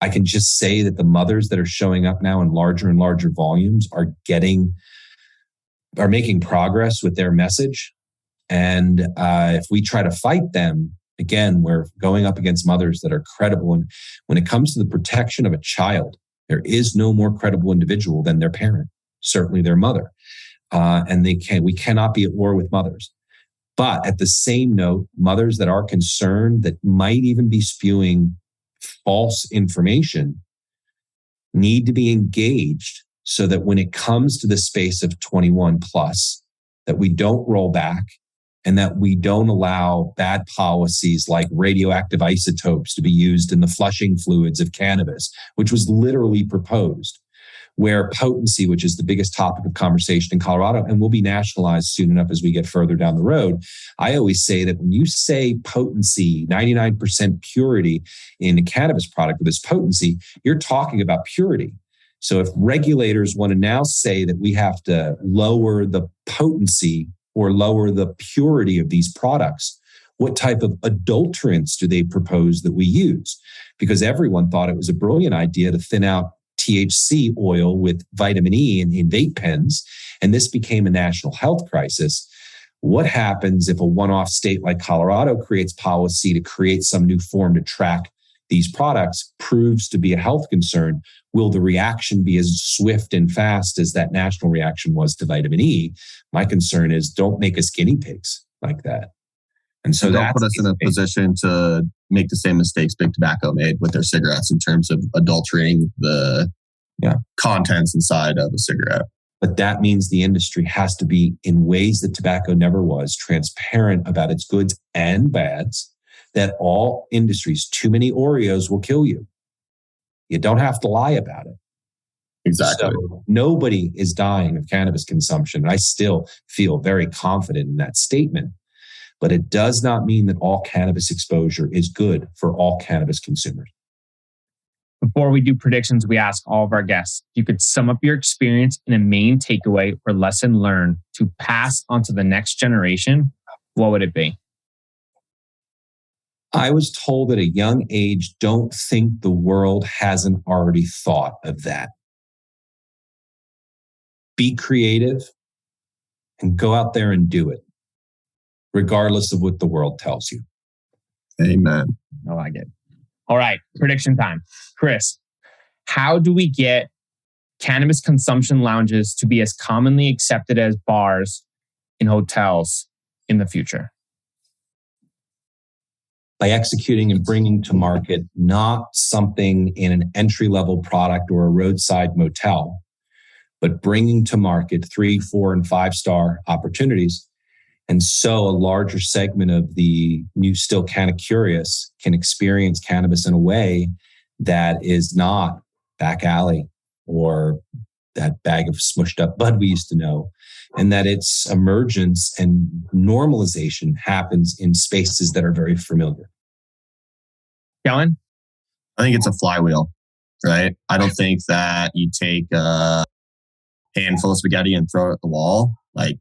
I can just say that the mothers that are showing up now in larger and larger volumes are making progress with their message. And if we try to fight them, again, we're going up against mothers that are credible. And when it comes to the protection of a child, there is no more credible individual than their parent, certainly their mother. And we cannot be at war with mothers. But at the same note, mothers that are concerned that might even be spewing false information need to be engaged so that when it comes to the space of 21 plus, that we don't roll back and that we don't allow bad policies like radioactive isotopes to be used in the flushing fluids of cannabis, which was literally proposed. Where potency, which is the biggest topic of conversation in Colorado and will be nationalized soon enough as we get further down the road. I always say that when you say potency, 99% purity in a cannabis product with this potency, you're talking about purity. So if regulators want to now say that we have to lower the potency or lower the purity of these products, what type of adulterants do they propose that we use? Because everyone thought it was a brilliant idea to thin out THC oil with vitamin E in vape pens. And this became a national health crisis. What happens if a one-off state like Colorado creates policy to create some new form to track these products, proves to be a health concern? Will the reaction be as swift and fast as that national reaction was to vitamin E? My concern is don't make us guinea pigs like that. And so don't put us in a position to make the same mistakes Big Tobacco made with their cigarettes in terms of adulterating the contents inside of a cigarette. But that means the industry has to be, in ways that tobacco never was, transparent about its goods and bads, that all industries, too many Oreos will kill you. You don't have to lie about it. Exactly. So nobody is dying of cannabis consumption. I still feel very confident in that statement. But it does not mean that all cannabis exposure is good for all cannabis consumers. Before we do predictions, we ask all of our guests, if you could sum up your experience in a main takeaway or lesson learned to pass on to the next generation, what would it be? I was told at a young age, don't think the world hasn't already thought of that. Be creative and go out there and do it, regardless of what the world tells you. Amen. I like it. All right, prediction time. Chris, how do we get cannabis consumption lounges to be as commonly accepted as bars in hotels in the future? By executing and bringing to market not something in an entry-level product or a roadside motel, but bringing to market 3, 4, and 5-star opportunities. And so a larger segment of the new still kind of curious can experience cannabis in a way that is not back alley or that bag of smushed up bud we used to know. And that its emergence and normalization happens in spaces that are very familiar. Kellen? I think it's a flywheel, right? I don't think that you take a handful of spaghetti and throw it at the wall. Like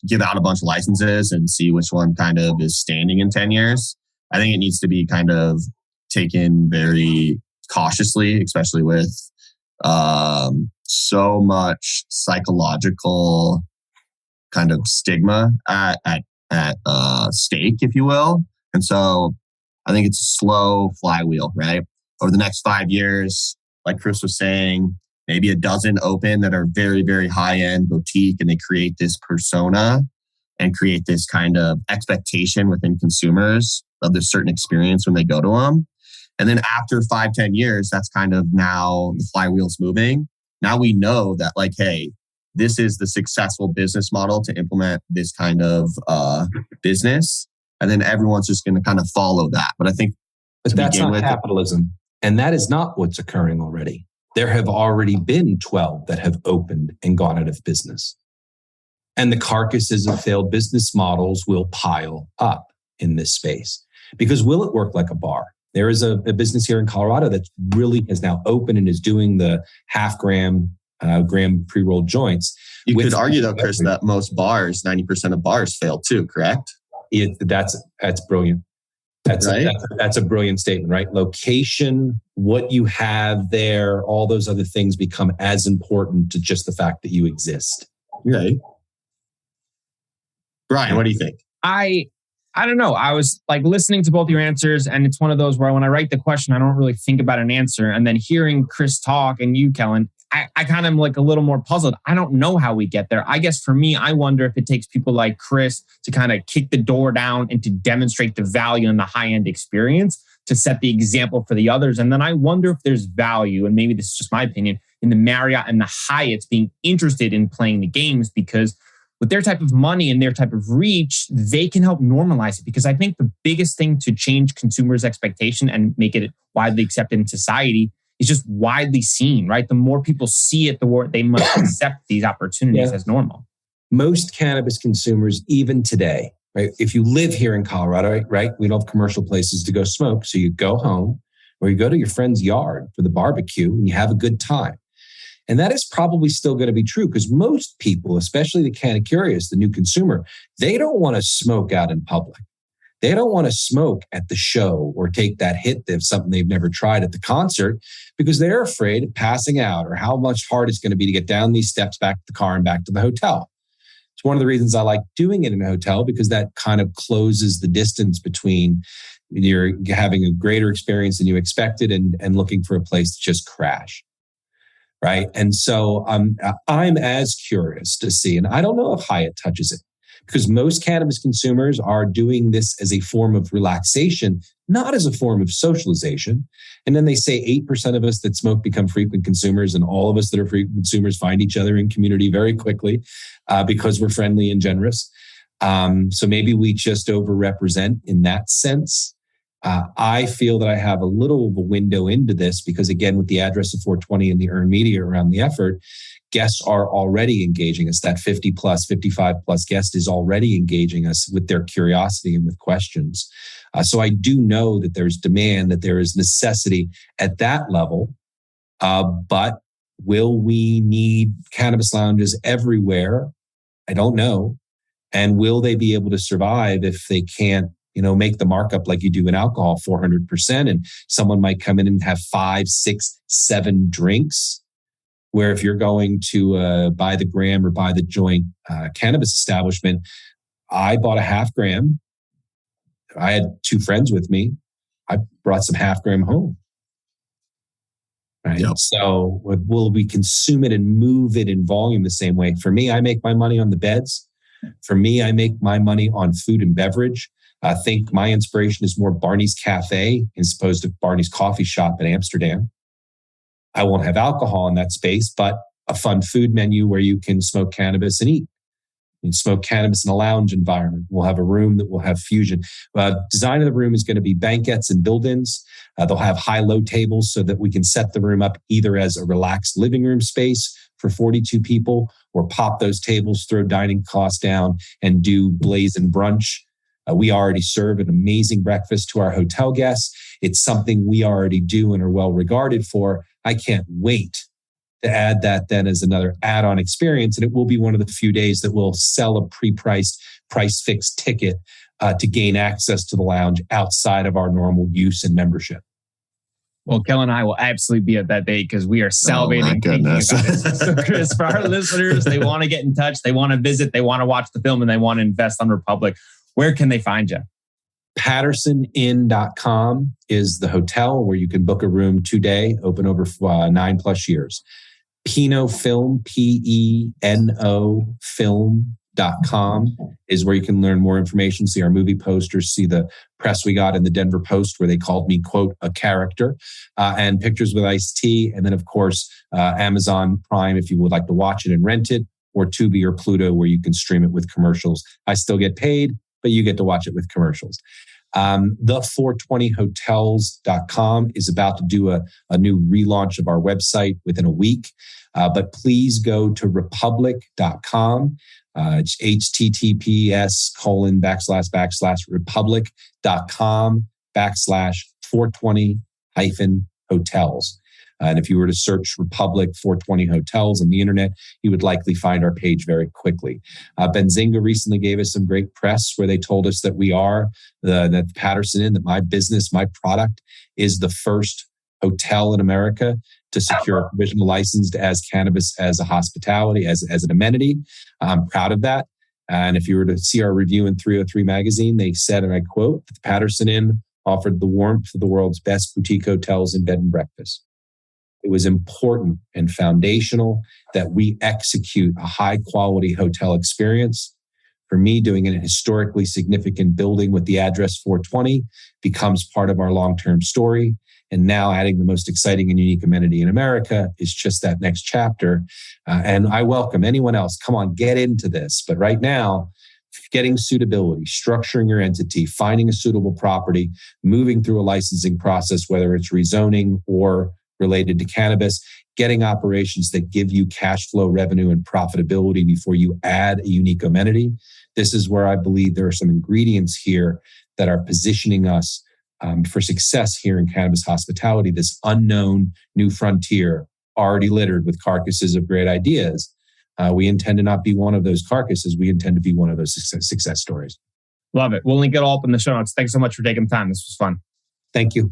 give out a bunch of licenses and see which one kind of is standing in 10 years. I think it needs to be kind of taken very cautiously, especially with so much psychological kind of stigma at stake, if you will. And so I think it's a slow flywheel, right? Over the next 5 years, like Chris was saying, maybe a dozen open that are very, very high-end boutique, and they create this persona and create this kind of expectation within consumers of this certain experience when they go to them. And then after 5-10 years, that's kind of now the flywheel's moving. Now we know that like, hey, this is the successful business model to implement this kind of business. And then everyone's just going to kind of follow that. But I think that's not capitalism. And that is not what's occurring already. There have already been 12 that have opened and gone out of business. And the carcasses of failed business models will pile up in this space. Because will it work like a bar? There is a business here in Colorado that really is now open and is doing the gram pre-rolled joints. You could argue though, Chris, that most bars, 90% of bars fail too, correct? That's brilliant. That's a brilliant statement, right? Location, what you have there, all those other things become as important to just the fact that you exist. Right. Brian, what do you think? I don't know. I was like listening to both your answers, and it's one of those where when I write the question, I don't really think about an answer. And then hearing Chris talk and you, Kellen, I kind of am like a little more puzzled. I don't know how we get there. I guess for me, I wonder if it takes people like Chris to kind of kick the door down and to demonstrate the value in the high-end experience to set the example for the others. And then I wonder if there's value, and maybe this is just my opinion, in the Marriott and the Hyatts being interested in playing the games, because with their type of money and their type of reach, they can help normalize it. Because I think the biggest thing to change consumers' expectation and make it widely accepted in society is just widely seen, right? The more people see it, the more they must accept these opportunities as normal. Most cannabis consumers, even today, right? If you live here in Colorado, right? We don't have commercial places to go smoke. So you go home or you go to your friend's yard for the barbecue and you have a good time. And that is probably still going to be true because most people, especially the kind of curious, the new consumer, they don't want to smoke out in public. They don't want to smoke at the show or take that hit of something they've never tried at the concert because they're afraid of passing out or how much hard it's going to be to get down these steps back to the car and back to the hotel. It's one of the reasons I like doing it in a hotel, because that kind of closes the distance between you're having a greater experience than you expected and looking for a place to just crash. Right. And so I'm as curious to see, and I don't know if Hyatt touches it, because most cannabis consumers are doing this as a form of relaxation, not as a form of socialization. And then they say 8% of us that smoke become frequent consumers, and all of us that are frequent consumers find each other in community very quickly because we're friendly and generous. So maybe we just overrepresent in that sense. I feel that I have a little of a window into this because, again, with the address of 420 and the earned media around the effort, guests are already engaging us. That 50 plus, 55 plus guest is already engaging us with their curiosity and with questions. So I do know that there's demand, that there is necessity at that level. But will we need cannabis lounges everywhere? I don't know. And will they be able to survive if they can't, make the markup like you do in alcohol, 400%, and someone might come in and have 5, 6, 7 drinks, where if you're going to buy the gram or buy the joint cannabis establishment, I bought a half gram. I had 2 friends with me. I brought some half gram home. Right. Yep. So will we consume it and move it in volume the same way? For me, I make my money on the beds. For me, I make my money on food and beverage. I think my inspiration is more Barney's Cafe as opposed to Barney's Coffee Shop in Amsterdam. I won't have alcohol in that space, but a fun food menu where you can smoke cannabis and eat. You can smoke cannabis in a lounge environment. We'll have a room that will have fusion. Design of the room is going to be banquettes and build-ins. They'll have high-low tables so that we can set the room up either as a relaxed living room space for 42 people, or pop those tables, throw dining costs down, and do blaze and brunch. We already serve an amazing breakfast to our hotel guests. It's something we already do and are well regarded for. I can't wait to add that then as another add-on experience. And it will be one of the few days that we'll sell a pre-priced, price-fixed ticket to gain access to the lounge outside of our normal use and membership. Well, Kel and I will absolutely be at that date because we are salivating thinking about it. So, Chris, for our listeners, they want to get in touch, they want to visit, they want to watch the film, and they want to invest on Republic. Where can they find you? PattersonInn.com is the hotel where you can book a room today, open over 9+ years. Peno Film, Peno Film.com is where you can learn more information, see our movie posters, see the press we got in the Denver Post where they called me, quote, a character, and pictures with Ice-T. And then, of course, Amazon Prime if you would like to watch it and rent it, or Tubi or Pluto where you can stream it with commercials. I still get paid, but you get to watch it with commercials. The420hotels.com is about to do a new relaunch of our website within a week. But please go to republic.com. It's https://republic.com/420-hotels. And if you were to search Republic 420 Hotels on the internet, you would likely find our page very quickly. Benzinga recently gave us some great press where they told us that we are that Patterson Inn, that my business, my product is the first hotel in America to secure a provisional license as cannabis as a hospitality, as an amenity. I'm proud of that. And if you were to see our review in 303 magazine, they said, and I quote, that the Patterson Inn offered the warmth of the world's best boutique hotels and bed and breakfast. It was important and foundational that we execute a high quality hotel experience. For me, doing a historically significant building with the address 420 becomes part of our long-term story. And now adding the most exciting and unique amenity in America is just that next chapter. And I welcome anyone else. Come on, get into this. But right now, getting suitability, structuring your entity, finding a suitable property, moving through a licensing process, whether it's rezoning or related to cannabis, getting operations that give you cash flow, revenue, and profitability before you add a unique amenity. This is where I believe there are some ingredients here that are positioning us for success here in cannabis hospitality, this unknown new frontier already littered with carcasses of great ideas. We intend to not be one of those carcasses. We intend to be one of those success stories. Love it. We'll link it all up in the show notes. Thanks so much for taking the time. This was fun. Thank you.